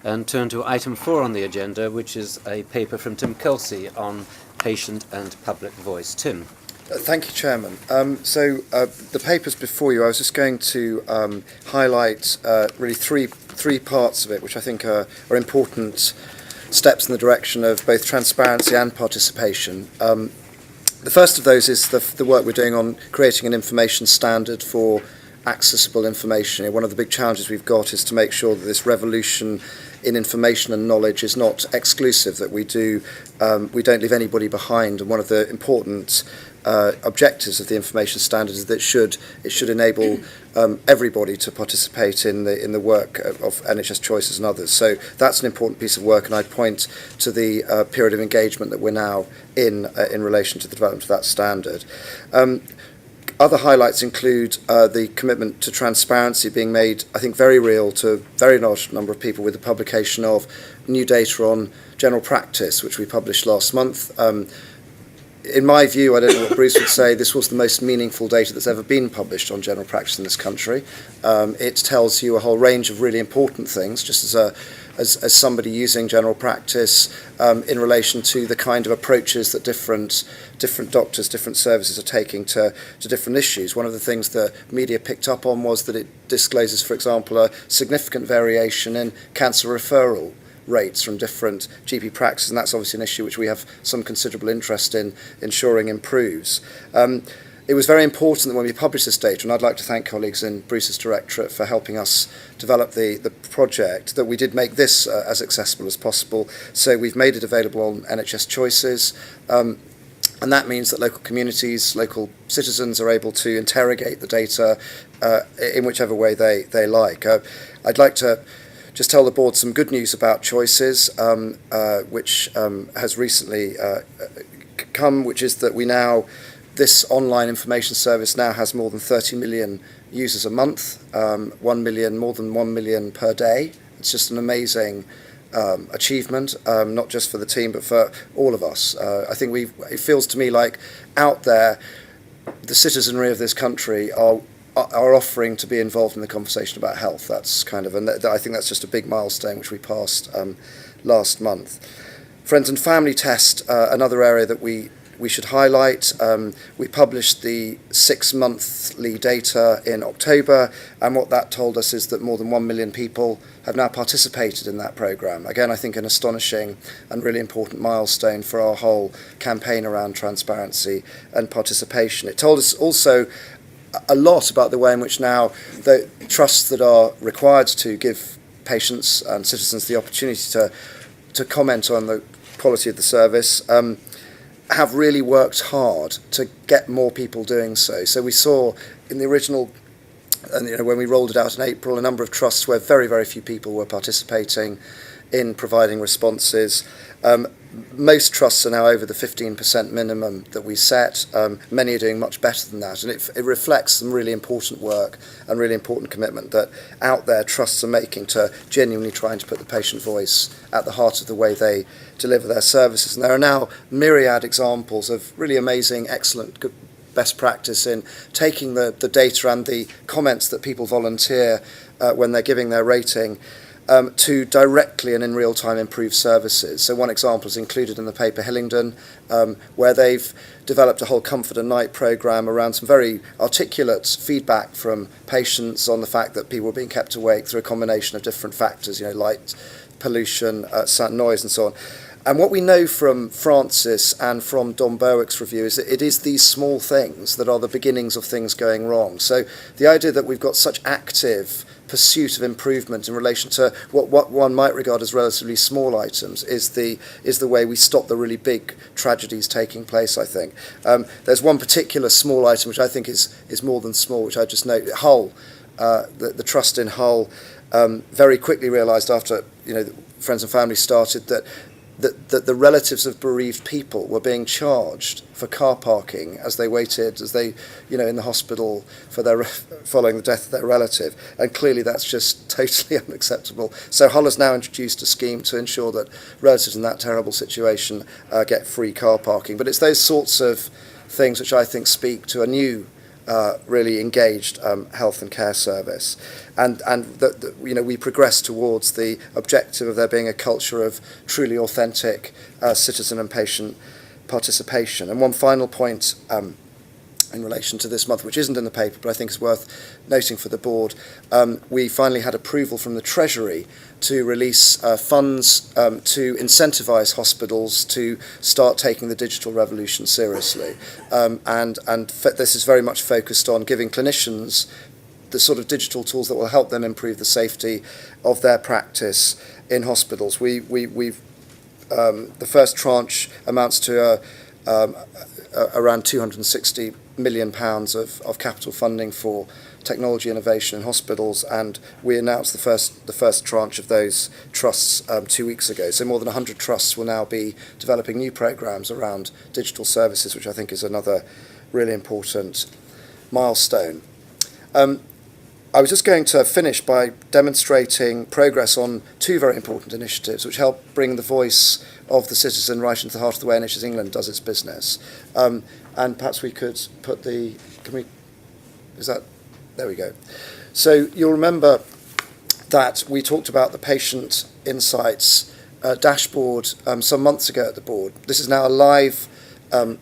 and turn to item 4 on the agenda, which is a paper from Tim Kelsey on patient and public voice. Tim. Thank you, Chairman. The paper's before you. I was just going to highlight really three parts of it, which I think are important steps in the direction of both transparency and participation. The first of those is the work we're doing on creating an information standard for accessible information. One of the big challenges we've got is to make sure that this revolution in information and knowledge is not exclusive, that we don't leave anybody behind. And one of the important objectives of the information standard is that it should enable everybody to participate in the work of NHS Choices and others. So that's an important piece of work, and I'd point to the period of engagement that we're now in relation to the development of that standard. Other highlights include the commitment to transparency being made, I think, very real to a very large number of people with the publication of new data on general practice, which we published last month. In my view, I don't know what Bruce would say, this was the most meaningful data that's ever been published on general practice in this country. It tells you a whole range of really important things, just as somebody using general practice in relation to the kind of approaches that different doctors, different services are taking to different issues. One of the things the media picked up on was that it discloses, for example, a significant variation in cancer referral rates from different GP practices, and that's obviously an issue which we have some considerable interest in ensuring improves. It was very important that when we published this data, and I'd like to thank colleagues in Bruce's directorate for helping us develop the project, that we did make this as accessible as possible. So we've made it available on NHS Choices, and that means that local communities, local citizens are able to interrogate the data in whichever way they like. I'd like to just tell the board some good news about Choices, which has recently come, which is that this online information service now has more than 30 million users a month, 1 million, more than 1 million per day. It's just an amazing achievement, not just for the team, but for all of us. I think it feels to me like out there, the citizenry of this country are offering to be involved in the conversation about health. That's and I think that's just a big milestone which we passed last month. Friends and family test, another area that we should highlight. We published the 6-monthly data in October, and what that told us is that more than 1 million people have now participated in that programme. Again, I think an astonishing and really important milestone for our whole campaign around transparency and participation. It told us also a lot about the way in which now the trusts that are required to give patients and citizens the opportunity to comment on the quality of the service have really worked hard to get more people doing so. So we saw in the original, and when we rolled it out in April, a number of trusts where very, very few people were participating in providing responses. Most trusts are now over the 15% minimum that we set. Many are doing much better than that, and it reflects some really important work and really important commitment that out there trusts are making to genuinely trying to put the patient voice at the heart of the way they deliver their services. And there are now myriad examples of really amazing, excellent, good best practice in taking the data and the comments that people volunteer when they're giving their rating to directly and in real time improve services. So one example is included in the paper Hillingdon, where they've developed a whole comfort and night programme around some very articulate feedback from patients on the fact that people are being kept awake through a combination of different factors, light, pollution, sound, noise and so on. And what we know from Francis and from Don Berwick's review is that it is these small things that are the beginnings of things going wrong. So the idea that we've got such active pursuit of improvement in relation to what one might regard as relatively small items is the way we stop the really big tragedies taking place, I think. There's one particular small item which I think is more than small, which I just note. Hull, the trust in Hull, very quickly realised after Friends and Family started that the relatives of bereaved people were being charged for car parking as they waited, in the hospital following the death of their relative. And clearly that's just totally unacceptable. So Hull has now introduced a scheme to ensure that relatives in that terrible situation get free car parking. But it's those sorts of things which I think speak to a new really engaged health and care service, and we progress towards the objective of there being a culture of truly authentic citizen and patient participation. And one final point in relation to this month, which isn't in the paper, but I think is worth noting for the board, we finally had approval from the Treasury to release funds to incentivise hospitals to start taking the digital revolution seriously. This is very much focused on giving clinicians the sort of digital tools that will help them improve the safety of their practice in hospitals. The first tranche amounts to around £260 million of capital funding for technology innovation in hospitals, and we announced the first tranche of those trusts 2 weeks ago. So more than 100 trusts will now be developing new programs around digital services, which I think is another really important milestone. I was just going to finish by demonstrating progress on two very important initiatives which help bring the voice of the citizen right into the heart of the way NHS England does its business. And perhaps we could put there we go. So you'll remember that we talked about the patient insights dashboard some months ago at the board. This is now a live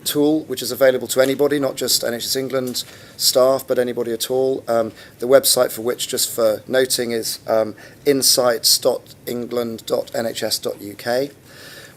tool which is available to anybody, not just NHS England staff, but anybody at all. The website for which, just for noting, is insights.england.nhs.uk.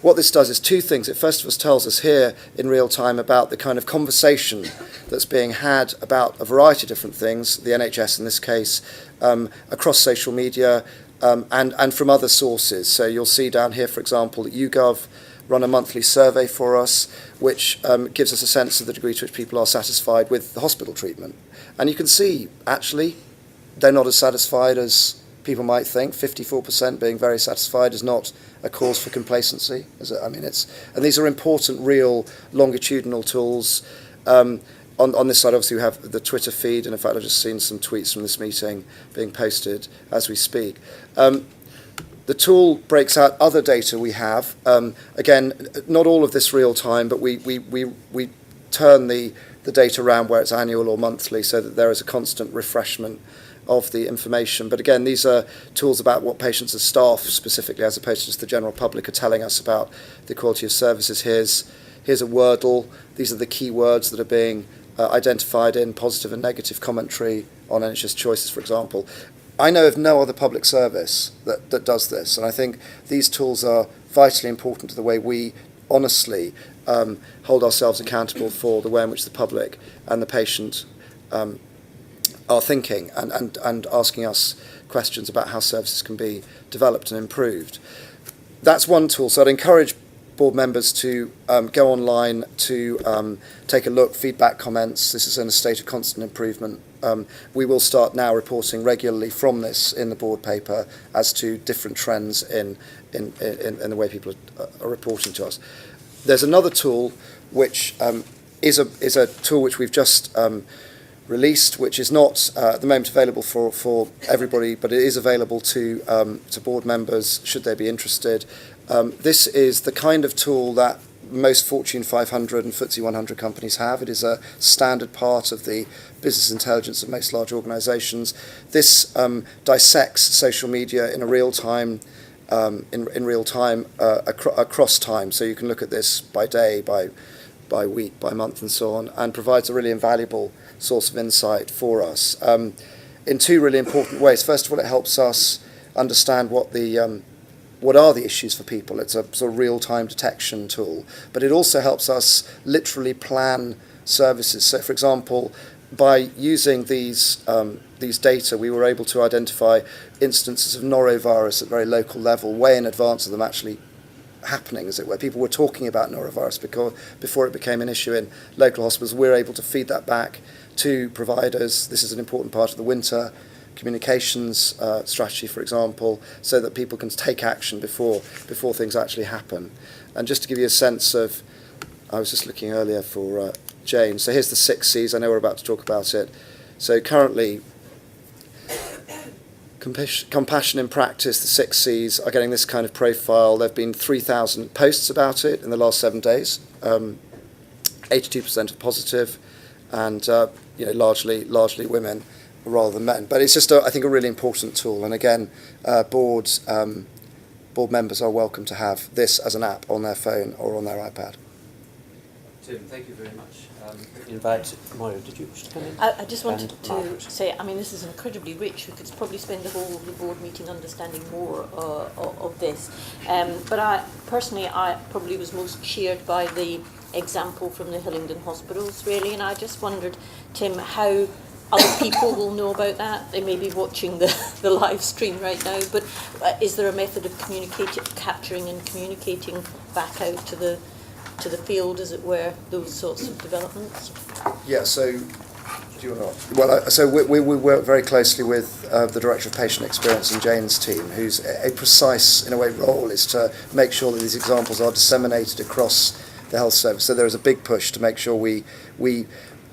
What this does is two things. It first of all tells us here in real time about the kind of conversation that's being had about a variety of different things, the NHS in this case, across social media and from other sources. So you'll see down here, for example, that YouGov run a monthly survey for us, which gives us a sense of the degree to which people are satisfied with the hospital treatment. And you can see, actually, they're not as satisfied as people might think. 54% being very satisfied is not a cause for complacency. And these are important, real, longitudinal tools. On this side, obviously, we have the Twitter feed, and in fact, I've just seen some tweets from this meeting being posted as we speak. The tool breaks out other data we have. Again, not all of this real time, but we turn the data around where it's annual or monthly so that there is a constant refreshment of the information. But again, these are tools about what patients and staff specifically, as opposed to just the general public, are telling us about the quality of services. Here's a Wordle. These are the keywords that are being identified in positive and negative commentary on NHS choices, for example. I know of no other public service that does this, and I think these tools are vitally important to the way we honestly hold ourselves accountable for the way in which the public and the patient are thinking and asking us questions about how services can be developed and improved. That's one tool, so I'd encourage board members to go online to take a look, feedback, comments. This is in a state of constant improvement. We will start now reporting regularly from this in the board paper as to different trends in the way people are reporting to us. There's another tool which is a tool which we've just released, which is not at the moment available for everybody, but it is available to board members should they be interested. This is the kind of tool that most Fortune 500 and FTSE 100 companies have. It is a standard part of the business intelligence of most large organisations. This dissects social media in a real time, in real time across time. So you can look at this by day, by week, by month, and so on, and provides a really invaluable source of insight for us in two really important ways. First of all, it helps us understand what are the issues for people. It's a sort of real-time detection tool, but it also helps us literally plan services. So, for example, by using these data, we were able to identify instances of norovirus at very local level, way in advance of them actually happening, as it were. People were talking about norovirus before it became an issue in local hospitals. We're able to feed that back to providers. This is an important part of the winter communications strategy, for example, so that people can take action before things actually happen. And just to give you a sense of, I was just looking earlier for Jane. So here's the 6 C's. I know we're about to talk about it. So currently, compassion in practice, the 6 C's are getting this kind of profile. There have been 3,000 posts about it in the last 7 days. 82% are positive, and largely women rather than men. But it's just, I think, a really important tool. And again, board members are welcome to have this as an app on their phone or on their iPad. Tim, thank you very much. Invite Mario. Did you wish to come in? I just wanted And to Margaret. say, I mean, this is incredibly rich. We could probably spend the whole of the board meeting understanding more of this. But I probably was most cheered by the example from the Hillingdon hospitals, really. And I just wondered, Tim, how other people will know about that. They may be watching the live stream right now, but is there a method of capturing and communicating back out to the field, as it were, those sorts of developments? Yeah, so do you want to? Well, so we work very closely with the Director of Patient Experience and Jane's team, whose a precise, in a way, role is to make sure that these examples are disseminated across the health service. So there is a big push to make sure we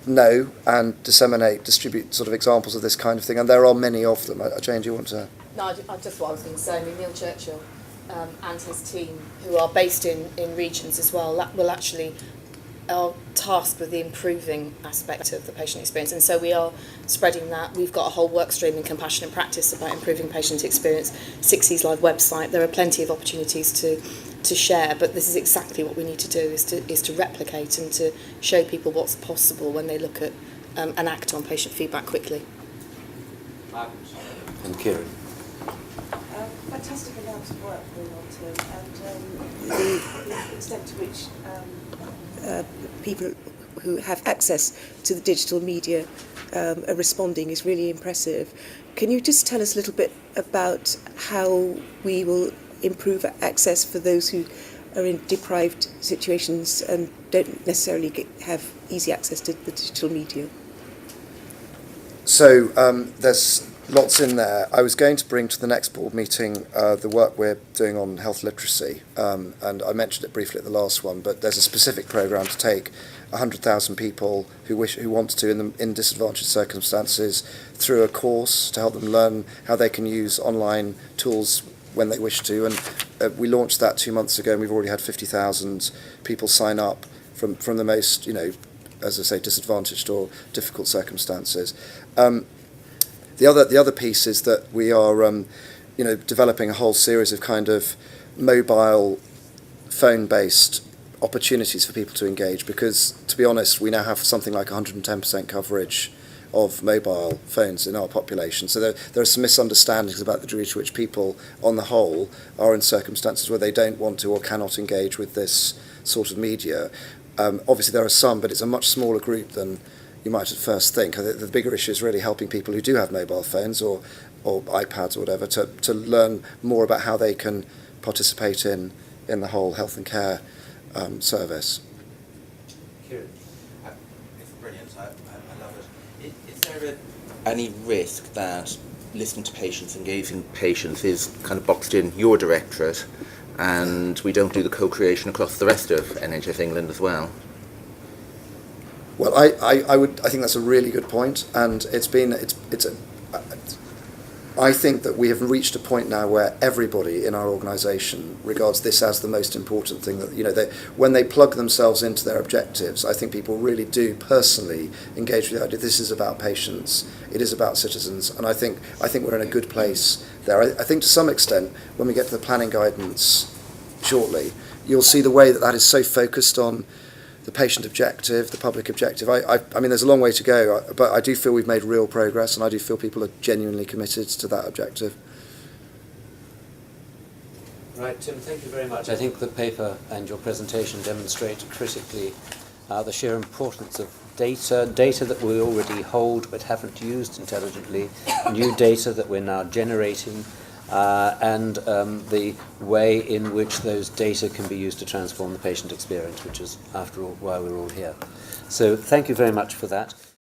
know and distribute sort of examples of this kind of thing, and there are many of them. Jane, do you want to? No, just what I was going to say. I mean, Neil Churchill and his team, who are based in regions as well, will actually are tasked with the improving aspect of the patient experience, and so we are spreading that. We've got a whole work stream in compassionate practice about improving patient experience. 6E's live website. There are plenty of opportunities to share, but this is exactly what we need to do: is to replicate and to show people what's possible when they look at and act on patient feedback quickly. Margaret. And Kieran. Fantastic amounts of work going on, Tim, and the extent to which people who have access to the digital media are responding is really impressive. Can you just tell us a little bit about how we will improve access for those who are in deprived situations and don't necessarily have easy access to the digital media? So there's lots in there. I was going to bring to the next board meeting the work we're doing on health literacy, and I mentioned it briefly at the last one, but there's a specific programme to take 100,000 people who want to in disadvantaged circumstances through a course to help them learn how they can use online tools when they wish to, and we launched that 2 months ago, and we've already had 50,000 people sign up from the most, as I say, disadvantaged or difficult circumstances. The other piece is that we are, developing a whole series of kind of mobile, phone-based opportunities for people to engage. Because, to be honest, we now have something like 110% coverage of mobile phones in our population. So there are some misunderstandings about the degree to which people, on the whole, are in circumstances where they don't want to or cannot engage with this sort of media. Obviously, there are some, but it's a much smaller group than you might at first think. The bigger issue is really helping people who do have mobile phones or iPads or whatever to learn more about how they can participate in the whole health and care service. Kieran. It's brilliant. I love it. Is there any risk that listening to patients, engaging patients is kind of boxed in your directorate, and we don't do the co-creation across the rest of NHS England as well? Well, I think that's a really good point, and I think that we have reached a point now where everybody in our organisation regards this as the most important thing. That when they plug themselves into their objectives, I think people really do personally engage with the idea. This is about patients. It is about citizens, and I think we're in a good place there. I think to some extent, when we get to the planning guidance shortly, you'll see the way that is so focused on the patient objective, the public objective. I mean, there's a long way to go, but I do feel we've made real progress, and I do feel people are genuinely committed to that objective. Right, Tim, thank you very much. I think the paper and your presentation demonstrate critically the sheer importance of data that we already hold but haven't used intelligently, new data that we're now generating, and the way in which those data can be used to transform the patient experience, which is, after all, why we're all here. So thank you very much for that.